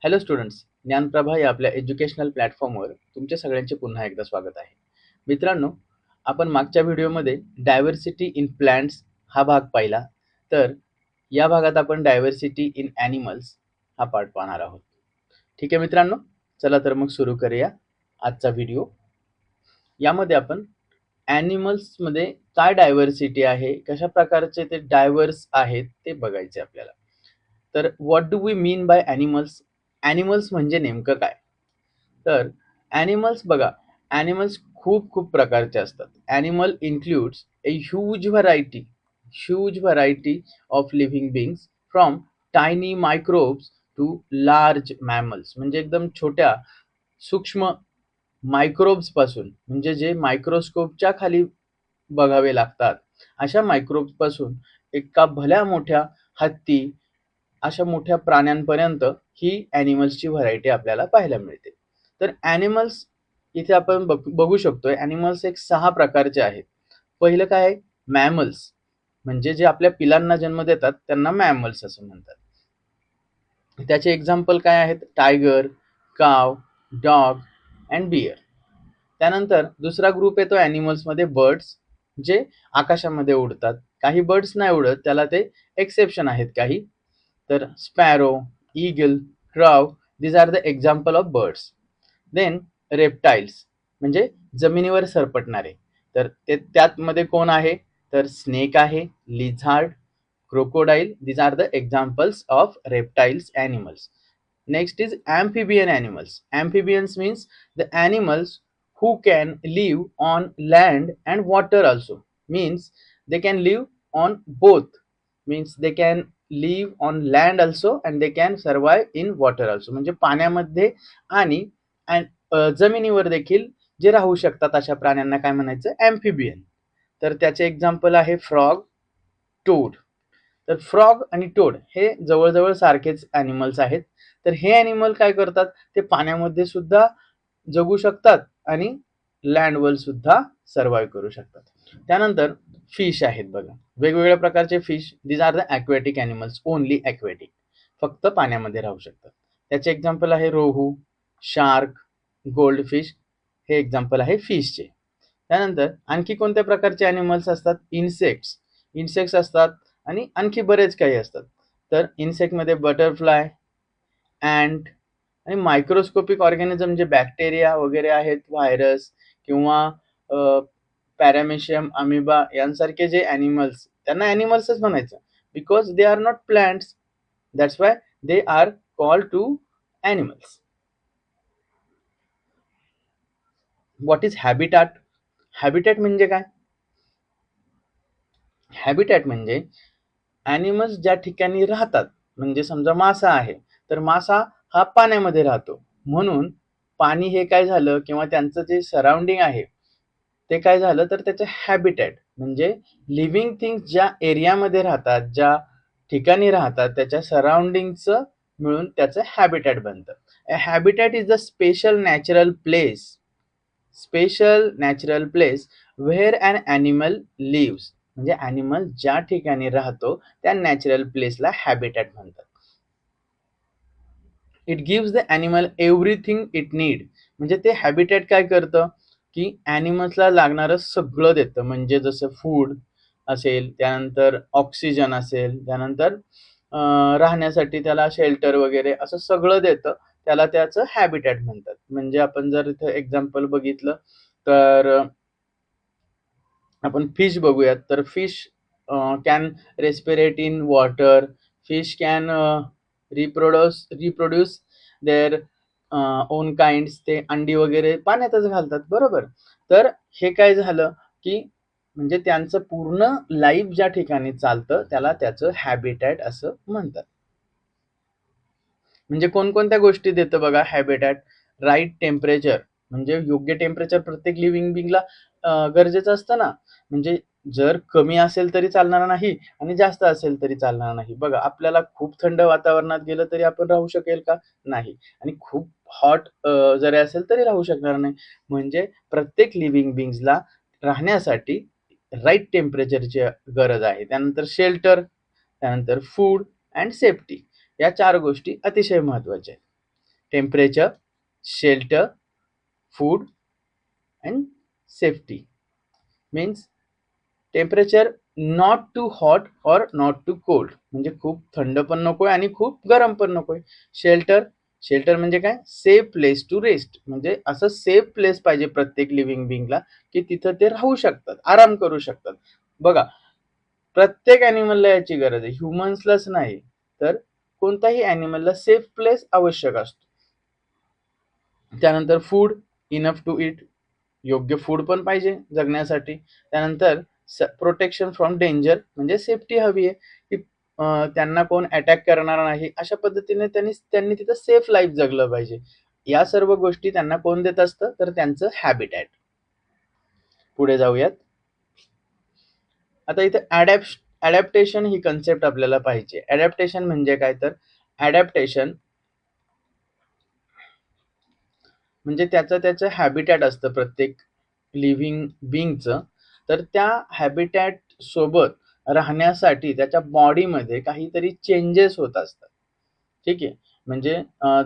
Hello students, ज्ञानप्रभा या आपल्या educational प्लॅटफॉर्मवर तुमच्या सगळ्यांचे पुन्हा एकदा स्वागत आहे. मित्रांनो, आपण मागच्या व्हिडिओमध्ये डायव्हर्सिटी इन प्लांट्स हा भाग पाहिला. तर या भागात आपण डायव्हर्सिटी इन ॲनिमल्स हा पार्ट पाहणार आहोत. ठीक आहे मित्रांनो, चला तर मग सुरू करूया आजचा व्हिडिओ. यामध्ये आपण ॲनिमल्समध्ये काय डायव्हर्सिटी आहे, कशा प्रकारचे ते डायव्हर्स आहेत ते बघायचे आपल्याला. तर what do we mean by animals? Animals म्हणजे नेमकं काय? तर ॲनिमल्स बघा, ॲनिमल्स खूप खूप प्रकारचे असतात. Animal includes a huge variety of living beings from tiny microbes to large mammals. म्हणजे एकदम छोट्या सूक्ष्म मायक्रोब्स पासून, म्हणजे जे मायक्रोस्कोपच्या खाली बघावे लागतात, अशा मायक्रोब्स पासून एका भल्या मोठ्या हत्ती, अशा मोठ्या प्राण्यांपर्यंत ही ॲनिमल्सची व्हरायटी आपल्याला पाहायला मिळते. तर ॲनिमल्स इथे आपण बघू शकतोय, ॲनिमल्स एक 6 प्रकारचे आहेत. पहिलं काय आहे? मॅमल्स. म्हणजे जे आपल्या पिलांना जन्म देतात त्यांना मॅमल्स असं म्हणतात. त्याचे एक्झाम्पल काय आहेत? Tiger, cow, dog and beer. त्यानंतर दुसरा ग्रुप येतो ॲनिमल्समध्ये बर्ड्स, जे आकाशामध्ये उडतात. काही बर्ड्स नाही उडत, त्याला ते एक्सेप्शन आहेत काही. तर sparrow, eagle, crow, these are the example of birds. Then reptiles म्हणजे जमिनीवर सरपटणारे. तर ते त्यामध्ये कोण आहे? तर स्नेक आहे, lizard, crocodile. These are the examples of reptiles animals. Next is amphibian animals. Amphibians means the animals who can live on land and water also. Means they can live on both. Means they can live on land also and they can survive in water also. म्हणजे पाण्यामध्ये आणि जमिनीवर देखील जे राहू शकतात अशा प्राण्यांना काय म्हणायचं? ॲम्फिबियन. तर त्याचे एक्झाम्पल आहे फ्रॉग, टोड. तर फ्रॉग आणि टोड हे जवळजवळ सारखेच ॲनिमल्स आहेत. तर हे ॲनिमल काय करतात? ते पाण्यामध्ये सुद्धा जगू शकतात आणि लँडवर सुद्धा सर्व्हाइव्ह करू शकतात. त्यानंतर फिश आहेत बघा, वेगवेगळ्या प्रकारचे fish. These are the aquatic animals, only aquatic, फक्त पाण्यामध्ये राहू शकतात. त्याचे एक्झाम्पल आहे रोहू, शार्क, गोल्ड फिश. हे एक्झाम्पल आहे फिशचे. त्यानंतर आणखी कोणत्या प्रकारचे ॲनिमल्स असतात? इन्सेक्ट्स असतात आणि आणखी बरेच काही असतात. तर इन्सेक्टमध्ये बटरफ्लाय, अँट आणि मायक्रोस्कोपिक ऑर्गॅनिझम जे बॅक्टेरिया वगैरे आहेत, व्हायरस किंवा पॅरामेशियम, अमिबा यांसारखे जे ॲनिमल्स, त्यांना ॲनिमल्सच म्हणायचं, because they are not plants. That's why they are called to animals. What is habitat? Habitat म्हणजे काय? हॅबिटॅट म्हणजे ॲनिमल्स ज्या ठिकाणी राहतात. म्हणजे समजा मासा आहे, तर मासा हा पाण्यामध्ये राहतो, म्हणून पाणी हे काय झालं, किंवा त्यांचं जे सराउंडिंग आहे ते काय झालं, तर त्याचं हॅबिटॅट म्हणजे लिव्हिंग थिंग्स ज्या एरियामध्ये राहतात, ज्या ठिकाणी राहतात, त्याच्या सराउंडिंगचं मिळून त्याचं हॅबिटॅट बनतं. A habitat is the special natural place where an animal lives. म्हणजे ॲनिमल ज्या ठिकाणी राहतो त्या नॅचरल प्लेसला हॅबिटॅट म्हणतात. It gives the animal everything it need. म्हणजे ते हॅबिटॅट काय करतं, की ॲनिमल्सला लागणारं सगळं देतं. म्हणजे जसं फूड असेल, त्यानंतर ऑक्सिजन असेल, त्यानंतर राहण्यासाठी त्याला शेल्टर वगैरे असं सगळं देतं. त्याला त्याचं हॅबिटॅट म्हणतात. म्हणजे आपण जर इथं एक्झाम्पल बघितलं तर आपण फिश बघूयात. तर fish can रेस्पिरेट in water. Fish can reproduce their own kinds. ते अंडी वगैरे पाण्यातच घालतात, बरोबर. तर हे काय झालं, की म्हणजे त्यांचं पूर्ण लाईफ ज्या ठिकाणी चालतं त्याला त्याचं हॅबिटॅट असं म्हणतात. म्हणजे कोणकोणत्या गोष्टी देतं बघा हॅबिटॅट? राईट टेम्परेचर, म्हणजे योग्य टेम्परेचर प्रत्येक लिव्हिंग बिंगला गरजेचं असतं ना. म्हणजे जर कमी असेल तरी चालणार नाही आणि जास्त असेल तरी चालणार नाही. बघा, आपल्याला खूप थंड वातावरणात गेलं तरी आपण राहू शकेल का? नाही. आणि खूप हॉट जरी असेल तरी राहू शकणार नाही. म्हणजे प्रत्येक लिव्हिंग बिंग्सला राहण्यासाठी राईट टेम्परेचरची गरज आहे. त्यानंतर शेल्टर, त्यानंतर फूड अँड सेफ्टी, या 4 गोष्टी अतिशय महत्त्वाच्या आहेत. Temperature, shelter, food and safety. Means temperature not too hot और नॉट टू कोल्ड, म्हणजे खूप थंड पण नकोय आणि खूप गरम पण नकोय. शेल्टर, शेल्टर म्हणजे काय, सेफ प्लेस टू रेस्ट, म्हणजे असं सेफ प्लेस पाहिजे प्रत्येक लिव्हिंग बिंगला की तिथं ते राहू शकतात, आराम करू शकतात. बघा, प्रत्येक ॲनिमलला याची गरज आहे, ह्युमन्सलाच नाही तर कोणताही ॲनिमलला सेफ प्लेस आवश्यक असतो. त्यानंतर फूड, इनफ टू इट, योग्य फूड पण पाहिजे जगण्यासाठी. त्यानंतर प्रोटेक्शन फ्रॉम डेंजर, म्हणजे सेफ्टी हवी आहे की त्यांना कोण अटॅक करणार नाही, अशा पद्धतीने त्यांनी तिथं सेफ लाईफ जगलं पाहिजे. या सर्व गोष्टी त्यांना कोण देत असतं, तर त्यांचं हॅबिटॅट. पुढे जाऊयात. आता इथे ॲडॅप्टेशन ही कन्सेप्ट आपल्याला पाहिजे. ॲडॅप्टेशन म्हणजे काय, तर ॲडॅप्टेशन म्हणजे त्याचं हॅबिटॅट असतं प्रत्येक लिव्हिंग बिंगचं. तर त्या हॅबिटॅट सोबत राहण्यासाठी त्याच्या बॉडीमध्ये काहीतरी चेंजेस होत असतात. ठीक आहे, म्हणजे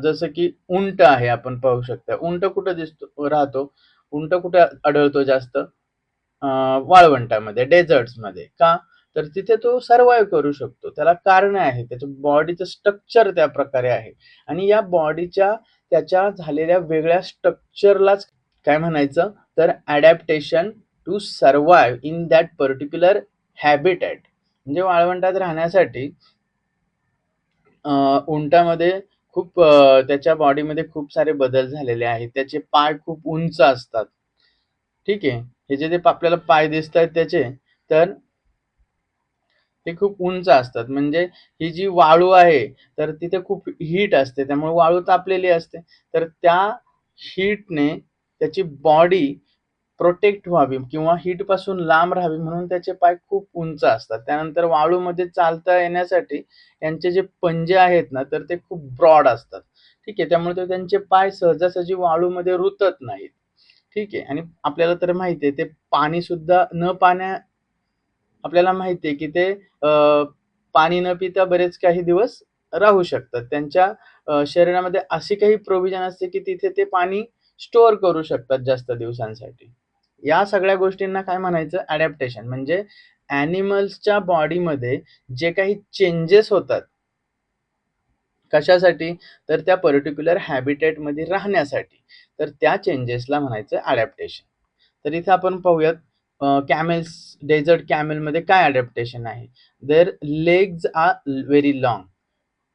जसं की उंट आहे, आपण पाहू शकता. उंट कुठं राहतो, उंट कुठे आढळतो जास्त, वाळवंटामध्ये, डेझर्ट्समध्ये. का, तर तिथे तो सर्वाइव्ह करू शकतो. त्याला कारण आहे, त्याच्या बॉडीचं स्ट्रक्चर त्या प्रकारे आहे आणि या बॉडीच्या त्याच्या झालेल्या वेगळ्या स्ट्रक्चरलाच काय म्हणायचं, तर adaptation to survive in that particular habitat. म्हणजे वाळवंटात राहण्यासाठी उंटामध्ये खूप त्याच्या बॉडीमध्ये खूप सारे बदल झालेले आहेत. त्याचे पाय खूप उंच असतात. ठीक आहे, हे जे आपल्याला पाय दिसत आहेत त्याचे, तर ते खूप उंच असतात. म्हणजे ही जी वाळू आहे तर तिथे खूप हीट असते, त्यामुळे वाळू तापलेली असते. तर त्या हीटने त्याची बॉडी प्रोटेक्ट व्हावी किंवा हीट पासून लांब राहावी म्हणून त्याचे पाय खूप उंच असतात. त्यानंतर वाळूमध्ये चालता येण्यासाठी यांचे जे पंजे आहेत ना, तर ते खूप ब्रॉड असतात. ठीक आहे, त्यामुळे त्यांचे पाय सहजासहजी वाळूमध्ये रुतत नाहीत. ठीक आहे, आणि आपल्याला तर माहिती आहे ते पाणी सुद्धा न पाण्या आपल्याला माहिती आहे की ते पाणी न पिता बरेच काही दिवस राहू शकतात. त्यांच्या शरीरामध्ये अशी काही प्रोव्हिजन असते की तिथे ते पाणी स्टोअर करू शकतात जास्त दिवसांसाठी. या सगळ्या गोष्टींना काय म्हणायचं, ॲडॅप्टेशन. म्हणजे ॲनिमल्सच्या बॉडीमध्ये जे काही चेंजेस होतात, कशासाठी, तर त्या पर्टिक्युलर हॅबिटॅटमध्ये राहण्यासाठी, तर त्या चेंजेसला म्हणायचं ॲडॅप्टेशन. तर इथे आपण पाहूयात कॅमेल्स, डेझर्ट कॅमेलमध्ये काय ॲडॅप्टेशन आहे. Their legs are very long.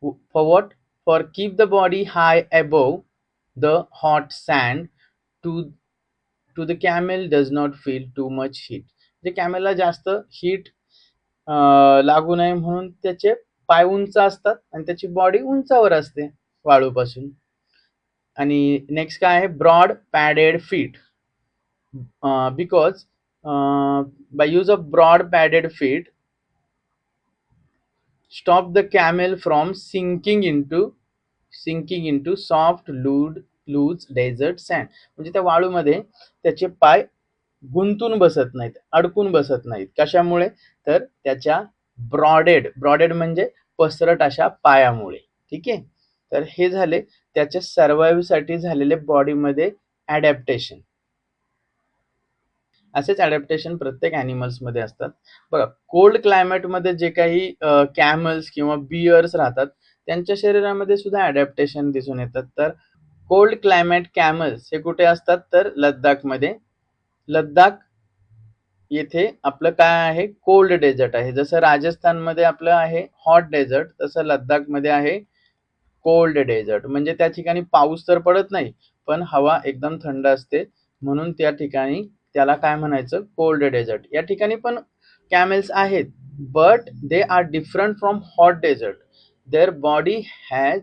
For what, for keep the body high above the hot sand to to the camel does not feel too much heat. म्हणजे कॅमेलला जास्त हीट लागू नये म्हणून त्याचे पाय उंच असतात आणि त्याची बॉडी उंचावर असते वाळूपासून. आणि नेक्स्ट काय आहे, broad padded feet. Because by use of broad padded feet stop the camel from sinking into soft loose desert sand. म्हणजे त्या वाळूमध्ये त्याचे पाय गुंतून बसत नाहीत, अडकून बसत नाहीत. कशामुळे, तर त्याच्या ब्रॉडेड म्हणजे पसरट अशा पायामुळे. ठीक आहे, तर हे झाले त्याच्या सर्वाइव्ह साठी झालेले बॉडीमध्ये ॲडॅप्टेशन. असेच ॲडॅप्टेशन प्रत्येक ॲनिमल्समध्ये असतात. बघा, कोल्ड क्लायमेटमध्ये जे काही कॅमल्स किंवा बियर्स राहतात त्यांच्या शरीरामध्ये सुद्धा ॲडॅप्टेशन दिसून येतात. तर कोल्ड क्लायमेट कॅमल्स हे कुठे असतात, तर लद्दाखमध्ये. लद्दाख येथे आपलं काय आहे, कोल्ड डेझर्ट आहे. जसं राजस्थानमध्ये आपलं आहे हॉट डेझर्ट, तसं लद्दाखमध्ये आहे कोल्ड डेझर्ट. म्हणजे त्या ठिकाणी पाऊस तर पडत नाही, पण हवा एकदम थंड असते, म्हणून त्या ठिकाणी त्याला काय म्हणायचं, कोल्ड डेझर्ट. या ठिकाणी पण कॅमेल्स आहेत, but they are different from hot desert. Their body has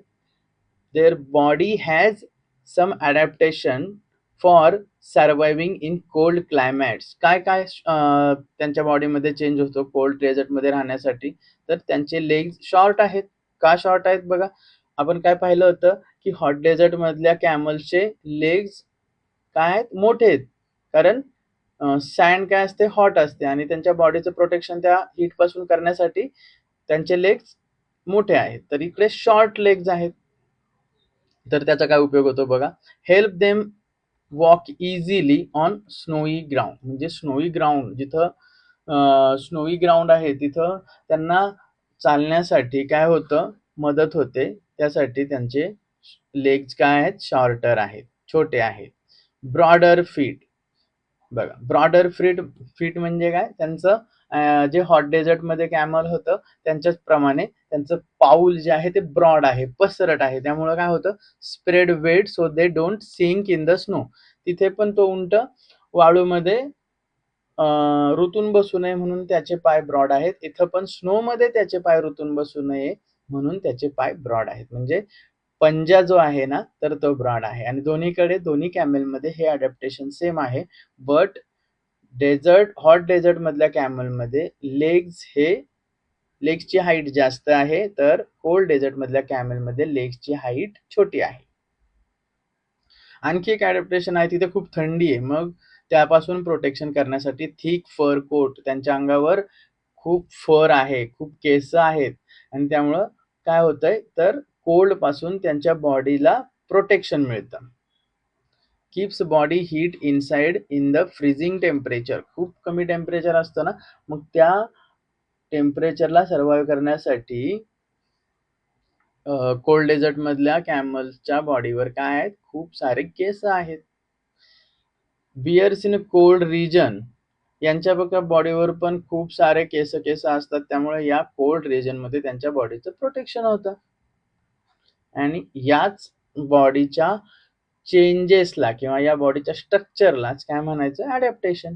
their body has some adaptation for surviving in cold climates. काय काय त्यांच्या बॉडीमध्ये चेंज होतो कोल्ड डेझर्टमध्ये राहण्यासाठी, तर त्यांचे लेग्स शॉर्ट आहेत. का शॉर्ट आहेत, बघा, आपण काय पाहिलं होतं की हॉट डेझर्ट मधल्या कॅमल्सचे लेग्स काय आहेत, मोठे आहेत. कारण सँड काय असते, हॉट असते आणि त्यांच्या बॉडीचं प्रोटेक्शन त्या हीट पासून करण्यासाठी त्यांचे लेग्स मोठे आहेत. तर इकडे शॉर्ट लेग्स आहेत. तर त्याचा काय उपयोग होतो बघा. Help them walk easily on snowy ground. म्हणजे स्नोई ग्राउंड जिथं स्नोई ग्राउंड आहे तिथं त्यांना चालण्यासाठी काय होतं, मदत होते. त्यासाठी त्यांचे लेग्स काय आहेत, शॉर्टर आहेत, छोटे आहेत. Broader feet. बघा, ब्रॉडर फीट फीट म्हणजे काय, त्यांचं जे हॉट डेझर्टमध्ये कॅमल होतं त्यांच्याच प्रमाणे त्यांचं पाऊल जे आहे ते ब्रॉड आहे, पसरट आहे. त्यामुळे काय होतं, spread weight so they don't sink in the snow. तिथे पण तो उंट वाळूमध्ये रुतून बसू नये म्हणून त्याचे पाय ब्रॉड आहेत. इथं पण स्नो मध्ये त्याचे पाय रुतून बसू नये म्हणून त्याचे पाय ब्रॉड आहेत. म्हणजे पंजा जो आहे ना, तर तो ब्रॉड आहे. आणि दोन्हीकडे दोन्ही कॅमेलमध्ये हे अडॅप्टेशन सेम आहे. बट हॉट डेझर्ट मधल्या कॅमलमध्ये लेग्सची हाईट जास्त आहे, तर कोल्ड डेझर्ट मधल्या कॅमेलमध्ये लेग्सची हाईट छोटी आहे. आणखी एक अडॅप्टेशन आहे, तिथे खूप थंडी आहे, मग त्यापासून प्रोटेक्शन करण्यासाठी थिक फर कोट. त्यांच्या अंगावर खूप फर आहे, खूप केस आहेत आणि त्यामुळं काय होतंय, तर कोल्ड पासून त्यांच्या बॉडीला प्रोटेक्शन मिळतं. Keeps body heat inside in the freezing temperature. खूप कमी टेम्परेचर असतं ना, मग त्या टेम्परेचरला सर्व्हाइव्ह करण्यासाठी कोल्ड डेझर्ट मधल्या कॅमल्सच्या बॉडीवर काय आहेत, खूप सारे केस आहेत. बियर्स इन कोल्ड रिजन, यांच्या बघा बॉडीवर पण खूप सारे केस असतात. त्यामुळे या कोल्ड रिजन मध्ये त्यांच्या बॉडीचं प्रोटेक्शन होतं. आणि याच बॉडीच्या चेंजेसला किंवा या बॉडीच्या स्ट्रक्चरलाच काय म्हणायचं, adaptation.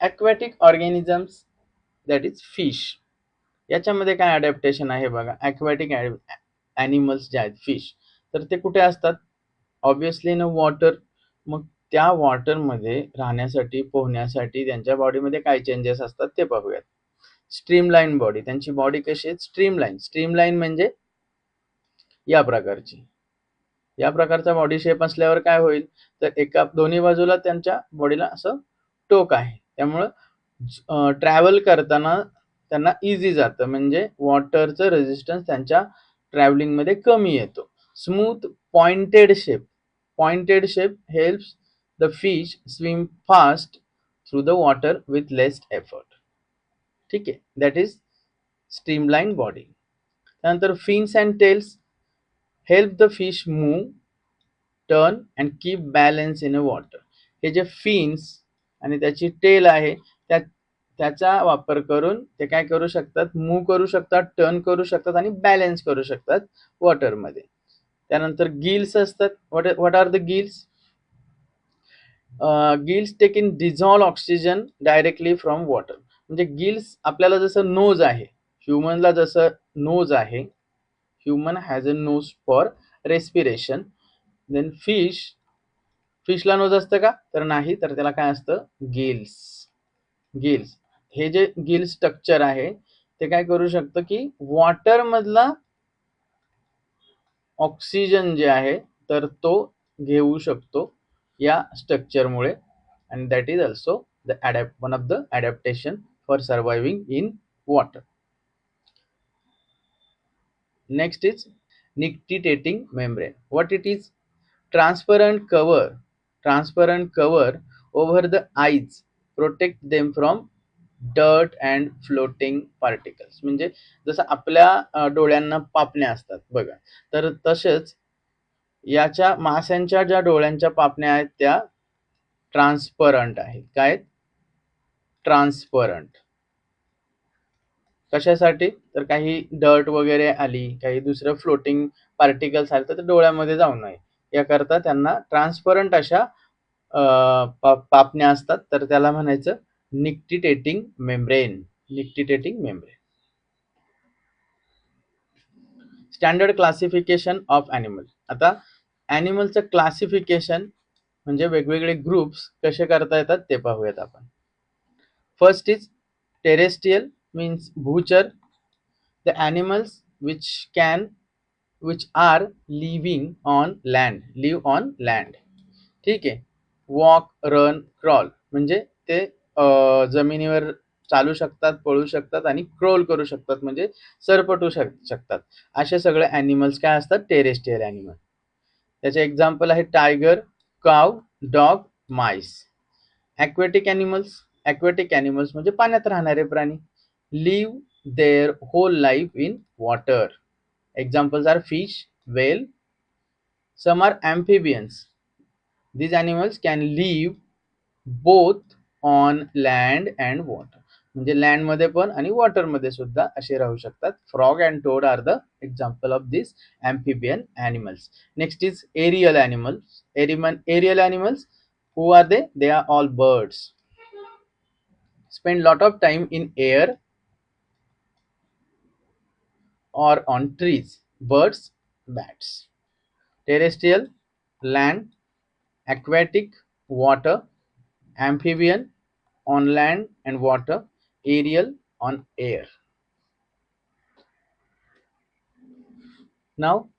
Aquatic organisms that is fish. याच्यामध्ये काय अडॅप्टेशन आहे बघा. ॲक्वॅटिक ॲनिमल्स जे आहेत फिश, तर ते कुठे असतात, ऑब्विसली इन वॉटर. मग त्या वॉटरमध्ये राहण्यासाठी, पोहण्यासाठी त्यांच्या बॉडीमध्ये काय चेंजेस असतात ते पाहूयात. Streamline body. त्यांची बॉडी कशी आहे, स्ट्रीमलाईन म्हणजे या प्रकारची. या प्रकारचा बॉडी शेप असल्यावर काय होईल, तर एका दोन्ही बाजूला त्यांच्या बॉडीला असं टोक आहे. त्यामुळं ट्रॅव्हल करताना त्यांना इझी जातं. म्हणजे वॉटरचं रेझिस्टन्स त्यांच्या ट्रॅव्हलिंगमध्ये कमी येतो. Smooth pointed shape helps the fish swim fast through the water with less effort. ठीक आहे, दॅट इज स्ट्रीमलाईन बॉडी. त्यानंतर fins and tails help the fish move, turn and keep balance in a water. हे जे fins आणि त्याची tail आहे त्याचा वापर करून ते काय करू शकतात, मूव्ह करू शकतात, टर्न करू शकतात आणि बॅलन्स करू शकतात वॉटरमध्ये. त्यानंतर गिल्स असतात. What are the gills? Gills take in dissolve oxygen directly from water. म्हणजे गिल्स, आपल्याला जसं नोज आहे, ह्युमनला जसं नोज आहे, human has a nose for respiration. Then फिशला नोज असतं का, तर नाही, तर त्याला काय असतं, गिल्स. हे जे गिल स्ट्रक्चर आहे ते काय करू शकतं की वॉटर मधला ऑक्सिजन जे आहे तर तो घेऊ शकतो या स्ट्रक्चरमुळे. And that is also one of the adaptation for surviving in water. Next is nictitating membrane. What it is? Transparent cover over the eyes protect them from dirt and floating particles. म्हणजे जसं आपल्या डोळ्यांना पापण्या असतात बघा, तर तसेच याच्या माशांच्या ज्या डोळ्यांच्या पापण्या आहेत त्या ट्रान्सपरंट आहेत. काय? ट्रान्सपरंट. कशासाठी? तर काही डर्ट वगैरे आली, काही दुसरं फ्लोटिंग पार्टिकल्स आले तर डोळ्यामध्ये जाऊ नये याकरता त्यांना ट्रान्सपरंट अशा पापण्या असतात. तर त्याला म्हणायचं nictitating membrane. Standard classification of animal. आता ॲनिमलचं क्लासिफिकेशन म्हणजे वेगवेगळे ग्रुप्स कसे करता येतात ते पाहूयात आपण. फर्स्ट इज टेरेस्ट्रियल, मीन्स भूचर. The animals which are living on land, live on land. ठीक आहे. वॉक, रन, क्रॉल म्हणजे ते जमिनीवर चालू शकतात, पळू शकतात आणि क्रोल करू शकतात, म्हणजे सरपटू शकतात. असे सगळे ॲनिमल्स काय असतात, टेरेस्ट्रियल ॲनिमल. त्याचे एक्झाम्पल आहे tiger, cow, dog, mice. Aquatic animals म्हणजे पाण्यात राहणारे प्राणी. Live their whole life in water. Examples are fish, whale. Some are amphibians. These animals can live both on land and water. म्हणजे land मध्ये पण आणि वॉटर मध्ये सुद्धा असे राहू शकतात. Frog and toad are the example of this amphibian animals. Next is aerial animals. Aerial animals, who are they? They are all birds. Spend lot of time in air or on trees. Birds, bats. Terrestrial, land. Aquatic, water. Amphibian, on land and water. Aerial, on air. Now,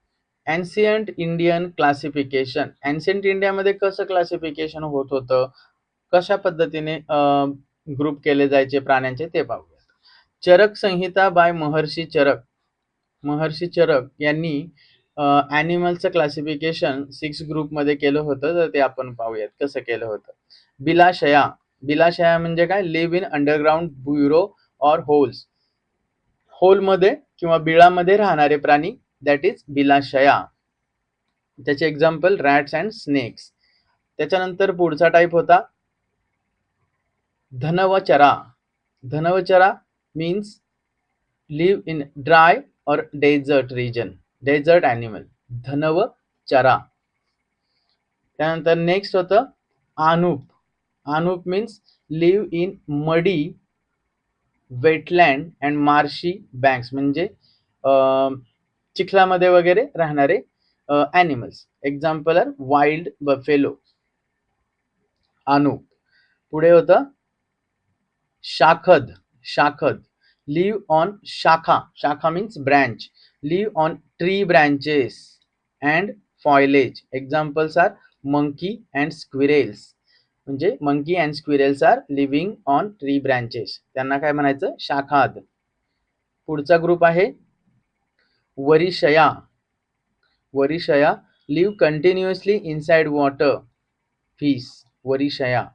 ancient Indian classification. Ancient India मध्ये कसं classification होत होतं, कशा पद्धतीने group केले जायचे प्राण्यांचे ते पाहूया. चरक संहिता बाय महर्षी चरक. महर्षी चरक यांनी ॲनिमलचं क्लासिफिकेशन 6 ग्रुपमध्ये केलं होतं, तर ते आपण पाहूयात कसं केलं होतं. बिलाशया म्हणजे काय, live in underground burrow or holes. होलमध्ये किंवा बिळामध्ये राहणारे प्राणी, दॅट इज बिलाशया. त्याचे एक्झाम्पल रॅट्स अँड स्नेक्स. त्याच्यानंतर पुढचा टाईप होता धनवचरा. धनवचरा means live in dry or desert region. Desert animal, धनवचरा. त्यानंतर नेक्स्ट होतं आनूप. आनूप means live in muddy, wetland and marshy banks, म्हणजे चिखलामध्ये वगैरे राहणारे animals. Example are wild buffalo, आनूप. पुढे होतं शाखद. शाखद, लिव्ह ऑन शाखा. शाखा means branch. Live on tree branches and foliage. Examples are monkey and squirrels. म्हणजे monkey and squirrels are living on tree branches, त्यांना काय म्हणायचं, शाखाद. पुढचा ग्रुप आहे वरिशया. वरिशया live continuously inside water, fish, वरिशया.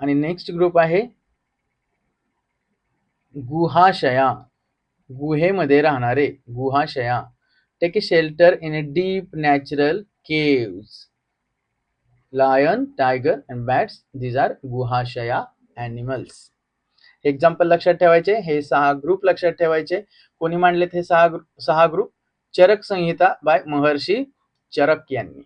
आणि नेक्स्ट ग्रुप आहे गुहाशया. गुहेमध्ये राहणारे, गुहाशया. Take a shelter in a deep natural caves. Lion, tiger and bats, these are गुहाशया ॲनिमल्स. एक्झाम्पल लक्षात ठेवायचे, हे 6 ग्रुप लक्षात ठेवायचे. कोणी मांडलेत हे 6 ग्रुप? चरक संहिता बाय महर्षी चरक यांनी.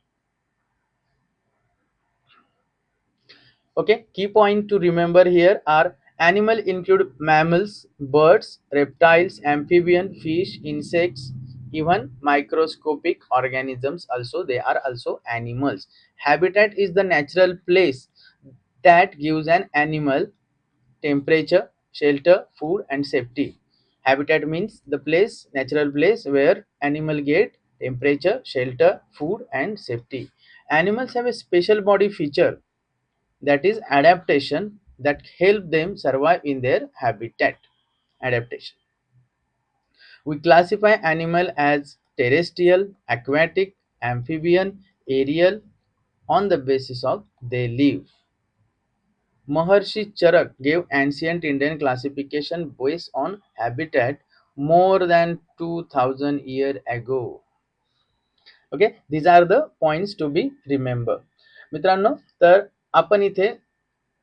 Okay, key point to remember here are animal include mammals, birds, reptiles, amphibian, fish, insects, even microscopic organisms also, they are also animals. Habitat is the natural place that gives an animal temperature, shelter, food and safety. Habitat means the place, natural place where animal get temperature, shelter, food and safety. Animals have a special body feature, that is adaptation, that help them survive in their habitat. Adaptation. We classify animal as terrestrial, aquatic, amphibian, aerial on the basis of they live. Maharshi Charak gave ancient Indian classification based on habitat more than 2000 years ago. Okay, these are the points to be remember. मित्रांनो, तर आपण इथे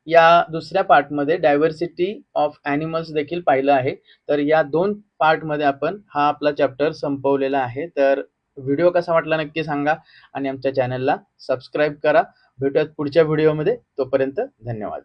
या दुसऱ्या पार्टमध्ये diversity of animals देखील पाहिलं आहे. तर या 2 पार्टमध्ये आपण हा आपला चॅप्टर संपवलेला आहे. तर व्हिडिओ कसा वाटला नक्की सांगा आणि आमच्या चॅनलला सबस्क्राईब करा. भेटूयात पुढच्या व्हिडिओमध्ये. तोपर्यंत धन्यवाद.